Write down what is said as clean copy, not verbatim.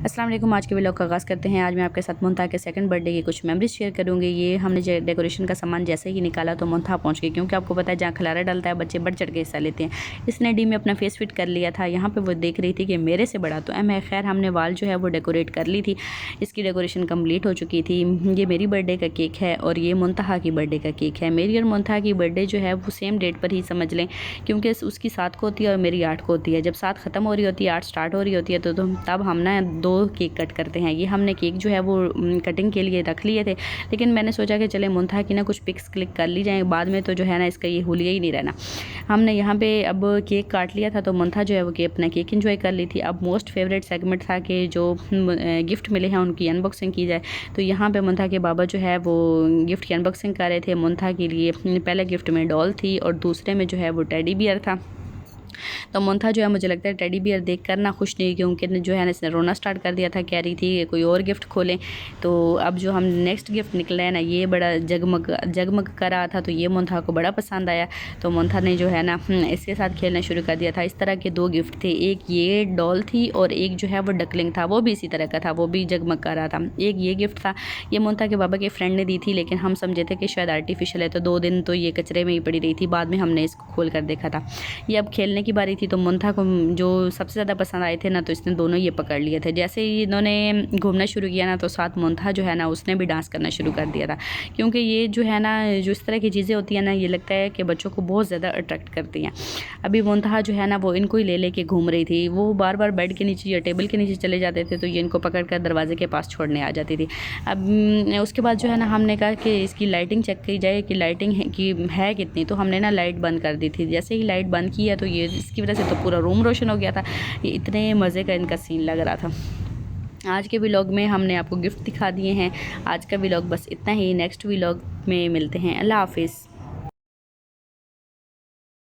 अस्सलाम वालेकुम। आज के व्लॉग का आगाज़ करते हैं। आज मैं आपके साथ मुंतहा के सेकंड बर्थडे की कुछ मेमोरीज शेयर करूंगी। ये हमने डेकोरेशन का सामान जैसे ही निकाला तो मुंतहा पहुंच गई, क्योंकि आपको पता है जहाँ खलारा डलता है बच्चे बढ़ चढ़ के हिस्सा लेते हैं। इसने डी में अपना फेस फिट कर लिया था। यहाँ पर वो देख रही थी कि मेरे से बड़ा तो मैं खैर हमने वाल जो है वो डेकोरेट कर ली थी। इसकी डेकोरेशन कम्प्लीट हो चुकी थी। ये मेरी बर्थडे का केक है और ये मुंतहा की बर्थडे का केक है। मेरी और मुंतहा की बर्थडे जो है वो सेम डेट पर ही समझ लें, क्योंकि उसकी 7 को होती है और मेरी 8 को होती है। जब 7 ख़त्म हो रही होती है 8 स्टार्ट हो रही होती है तो तब हम ना 2 केक कट करते हैं। ये हमने केक जो है वो कटिंग के लिए रख लिए थे, लेकिन मैंने सोचा कि चले मुंतहा की ना कुछ पिक्स क्लिक कर ली जाए, बाद में तो जो है ना इसका ये हुलिया ही नहीं रहना। हमने यहाँ पे अब केक काट लिया था तो मुंतहा जो है वो अपना केक एंजॉय कर ली थी। अब मोस्ट फेवरेट सेगमेंट था कि जो गिफ्ट मिले हैं उनकी अनबॉक्सिंग की जाए। तो यहाँ पे मुंतहा के बाबा जो है वो गिफ्ट की अनबॉक्सिंग कर रहे थे। मुंतहा के लिए पहले गिफ्ट में डॉल थी और दूसरे में जो है वो टेडी बियर था। तो मुंतहा जो है मुझे लगता है टेडी बियर देख कर ना खुश नहीं, क्योंकि जो है ना इसने रोना स्टार्ट कर दिया था। कह रही थी कि कोई और गिफ्ट खोलें। तो अब जो हम नेक्स्ट गिफ्ट निकला है ना ये बड़ा जगमग कर रहा था, तो ये मुंतहा को बड़ा पसंद आया। तो मुंतहा ने जो है ना इसके साथ खेलना शुरू कर दिया था। इस तरह के 2 गिफ्ट थे, एक ये डॉल थी और एक जो है वो डकलिंग था, वो भी इसी तरह का था, वो भी जगमग कर रहा था। एक ये गिफ्ट था, ये मुंतहा के बाबा के फ्रेंड ने दी थी, लेकिन हम समझे थे कि शायद आर्टिफिशियल है, तो 2 दिन तो ये कचरे में ही पड़ी रही थी। बाद में हमने इसको खोल कर देखा था। ये अब खेलने की बारी थी, तो मुंतहा को जो सबसे ज़्यादा पसंद आए थे ना, तो इसने दोनों ये पकड़ लिए थे। जैसे ही इन्होंने घूमना शुरू किया ना, तो साथ मुंतहा जो है ना उसने भी डांस करना शुरू कर दिया था, क्योंकि ये जो है ना जो इस तरह की चीज़ें होती हैं ना, ये लगता है कि बच्चों को बहुत ज़्यादा अट्रैक्ट करती हैं। अभी मुंतहा जो है ना वो इनको ही ले लेके घूम रही थी। वो बार बार बेड के नीचे या टेबल के नीचे चले जाते थे, तो ये इनको पकड़ कर दरवाजे के पास छोड़ने आ जाती थी। अब उसके बाद जो है ना हमने कहा कि इसकी लाइटिंग चेक की जाए कि लाइटिंग है कितनी। तो हमने ना लाइट बंद कर दी थी। जैसे ही लाइट बंद की है तो ये इसकी वजह से तो पूरा रूम रोशन हो गया था। ये इतने मज़े का इनका सीन लग रहा था। आज के व्लॉग में हमने आपको गिफ्ट दिखा दिए हैं। आज का व्लॉग बस इतना ही। नेक्स्ट व्लॉग में मिलते हैं। अल्लाह हाफिज़।